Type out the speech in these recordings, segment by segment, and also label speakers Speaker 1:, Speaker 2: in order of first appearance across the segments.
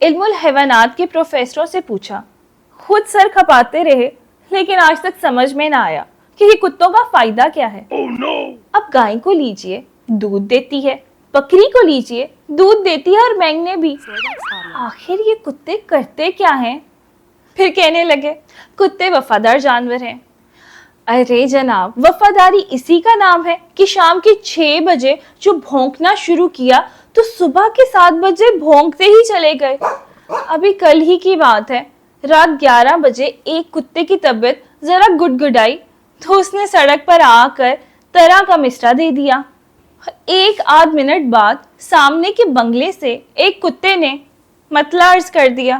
Speaker 1: علم الحیوانات کے پروفیسروں سے پوچھا. خود سر کھپاتے رہے لیکن آج تک سمجھ میں نہ آیا کہ یہ کتوں کا فائدہ کیا ہے. اب گائے کو لیجئے دودھ دیتی ہے, بکری کو لیجئے دودھ دیتی ہے اور مینگنے بھی. آخر یہ کتے کرتے کیا ہیں؟ پھر کہنے لگے کتے وفادار جانور ہیں. ارے جناب, وفاداری اسی کا نام ہے کہ شام کے 6 بجے جو بھونکنا شروع کیا تو صبح کے 7 بجے بھونکتے ہی چلے گئے. ابھی کل ہی کی بات ہے, رات 11 بجے ایک کتے کی طبیعت ذرا گڑگڑائی تو اس نے سڑک پر آ کر طرح کا مصرع دے دیا. 1 منٹ بعد سامنے کے بنگلے سے ایک کتے نے مطلع عرض کر دیا.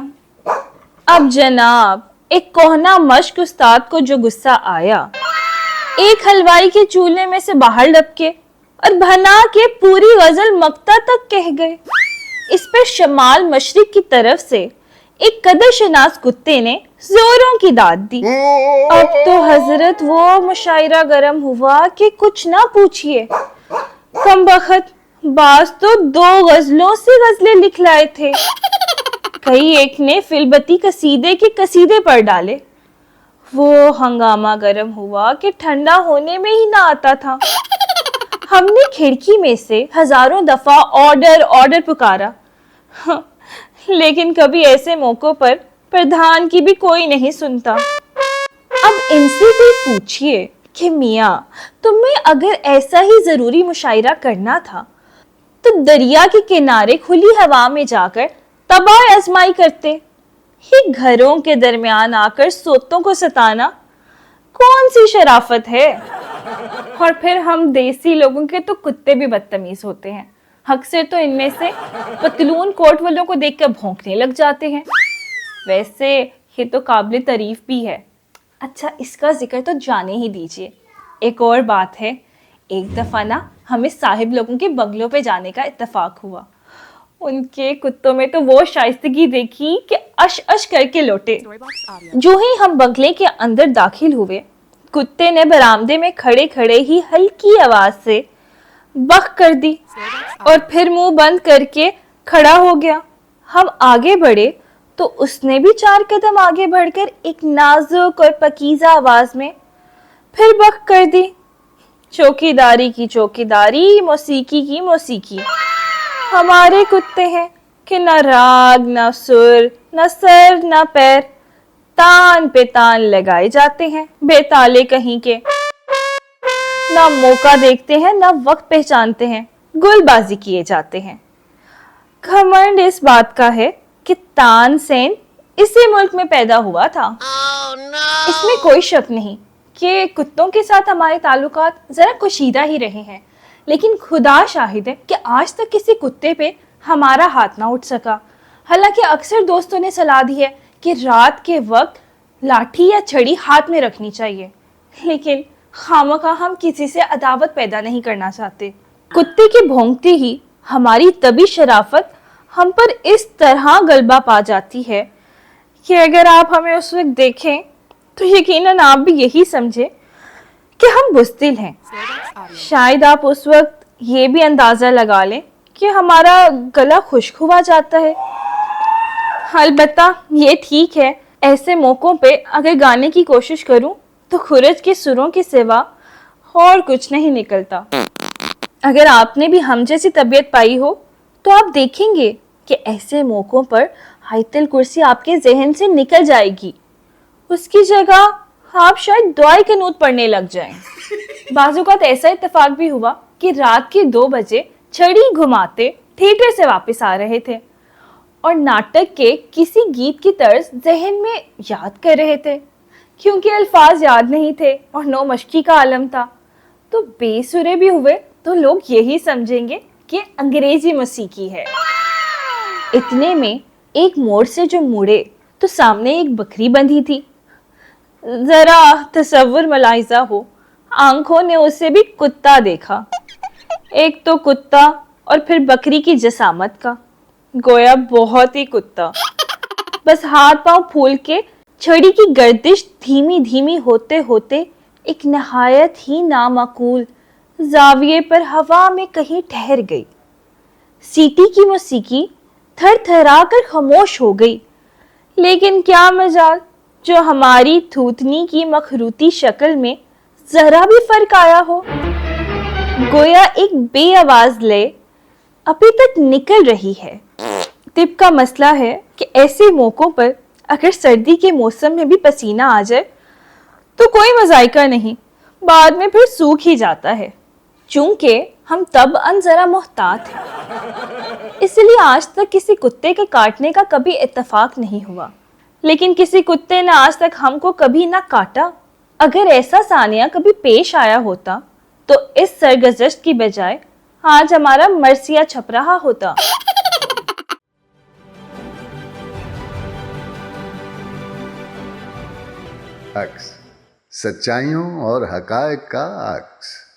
Speaker 1: اب جناب, ایک کوہنا مشق استاد کو جو غصہ آیا, ایک حلوائی کے چولہے میں سے باہر لپکے اور بھنا کے پوری غزل مقطع تک کہہ گئے. اس پر شمال مشرق کی طرف سے ایک قدر شناس کتے نے زوروں کی داد دی. اب تو حضرت وہ مشاعرہ گرم ہوا کہ کچھ نہ پوچھئے. کم بخت بعض تو 2 غزلوں سے غزلیں لکھ لائے تھے. کئی ایک نے فلبتی قصیدے کے قصیدے پڑھ ڈالے. وہ ہنگامہ گرم ہوا کہ ٹھنڈا ہونے میں ہی نہ آتا تھا. ہم نے کھڑکی میں سے ہزاروں دفعہ آرڈر پکارا, لیکن کبھی ایسے موقعوں پر پردھان کی بھی کوئی نہیں سنتا. اب ان سے بھی پوچھئے کہ میاں, تمہیں اگر ایسا ہی ضروری مشاعرہ کرنا تھا تو دریا کے کنارے کھلی ہوا میں جا کر تباہ آزمائی کرتے. یہ گھروں کے درمیان آ کر سوتوں کو ستانا کون سی شرافت ہے؟ اور پھر ہم دیسی لوگوں کے تو کتے بھی بدتمیز ہوتے ہیں. اکثر تو ان میں سے پتلون کوٹ والوں کو دیکھ کر بھونکنے لگ جاتے ہیں. ویسے یہ تو قابل تعریف بھی ہے. اچھا, اس کا ذکر تو جانے ہی دیجئے. ایک اور بات ہے, ایک دفعہ نا ہمیں صاحب لوگوں کے بنگلوں پہ جانے کا اتفاق ہوا. ان کے کتوں میں تو وہ شائستگی دیکھی کہ اش اش کر کے لوٹے. جو ہی ہم بنگلے کے اندر داخل ہوئے, کتے نے برآمدے میں کھڑے کھڑے ہی ہلکی آواز سے بخ کر دی اور پھر منہ بند کر کے کھڑا ہو گیا. ہم آگے بڑھے تو اس نے بھی 4 قدم آگے بڑھ کر ایک نازک اور پکیزہ آواز میں پھر بخ کر دی. چوکیداری کی چوکیداری, موسیقی کی موسیقی. ہمارے کتے ہیں کہ نہ راگ نہ سر نہ سر نہ پیر, تان پہ تان لگائے جاتے ہیں بے تالے کہیں کے. نہ موقع دیکھتے ہیں نہ وقت پہچانتے ہیں, گل بازی کیے جاتے ہیں. گھمنڈ اس بات کا ہے کہ تان سین اسی ملک میں پیدا ہوا تھا. اس میں کوئی شک نہیں کہ کتوں کے ساتھ ہمارے تعلقات ذرا کشیدہ ہی رہے ہیں, لیکن خدا شاہد ہے کہ آج تک کسی کتے پہ ہمارا ہاتھ نہ اٹھ سکا. حالانکہ اکثر دوستوں نے صلاح دی ہے کہ رات کے وقت لاٹھی یا چھڑی ہاتھ میں رکھنی چاہیے, لیکن خامخواہ ہم کسی سے عداوت پیدا نہیں کرنا چاہتے. کتے کے بھونکتے ہی ہماری طبی شرافت ہم پر اس طرح غلبہ پا جاتی ہے کہ اگر آپ ہمیں اس وقت دیکھیں تو یقیناً آپ بھی یہی سمجھے کہ ہم بزدل ہیں. شاید آپ اس وقت یہ بھی اندازہ لگا لیں کہ ہمارا گلا خشک ہوا جاتا ہے. البتہ یہ ٹھیک ہے, ایسے موقعوں پہ اگر گانے کی کوشش کروں تو خرج کے سروں کے سوا اور کچھ نہیں نکلتا. اگر آپ نے بھی ہم جیسی طبیعت پائی ہو تو آپ دیکھیں گے کہ ایسے موقعوں پر آیت الکرسی آپ کے ذہن سے نکل جائے گی. اس کی جگہ آپ شاید دعائے قنوت پڑھنے لگ جائیں. بعض اوقات ایسا اتفاق بھی ہوا کہ رات کے 2 بجے چھڑی گھماتے تھیٹر سے واپس آ رہے تھے اور ناٹک کے کسی گیت کی طرز ذہن میں یاد کر رہے تھے. کیونکہ الفاظ یاد نہیں تھے اور نو مشقی کا عالم تھا تو بے سرے بھی ہوئے تو لوگ یہی سمجھیں گے کہ انگریزی موسیقی ہے. اتنے میں ایک موڑ سے جو مڑے تو سامنے ایک بکری بندھی تھی. ذرا تصور ملاحظہ ہو, آنکھوں نے اسے بھی کتا دیکھا. ایک تو کتا اور پھر بکری کی جسامت کا, گویا بہت ہی کتا. بس ہاتھ پاؤں پھول کے چھڑی کی گردش دھیمی دھیمی ہوتے ہوتے ایک نہایت ہی نامعقول زاویے پر ہوا میں کہیں ٹھہر گئی. سیٹی کی موسیقی تھر تھرا کر خاموش ہو گئی۔ لیکن کیا مجال جو ہماری تھوتنی کی مخروطی شکل میں ذرا بھی فرق آیا ہو۔ گویا ایک بے آواز لے ابھی تک نکل رہی ہے۔ طب کا مسئلہ ہے کہ ایسے موقعوں پر اگر سردی کے موسم میں بھی پسینہ آ جائے تو کوئی مذائقہ نہیں، بعد میں پھر سوکھ ہی جاتا ہے۔ چونکہ ہم تب ان ذرا محتاط ہیں، اس لیے آج تک کسی کتے کے کاٹنے کا کبھی اتفاق نہیں ہوا۔ لیکن کسی کتے نے آج تک ہم کو کبھی نہ کاٹا۔ اگر ایسا ثانیہ کبھی پیش آیا ہوتا تو اس سرگزشت کی بجائے آج ہمارا مرثیہ چھپ رہا ہوتا۔
Speaker 2: عکس، سچائیوں اور حقائق کا عکس۔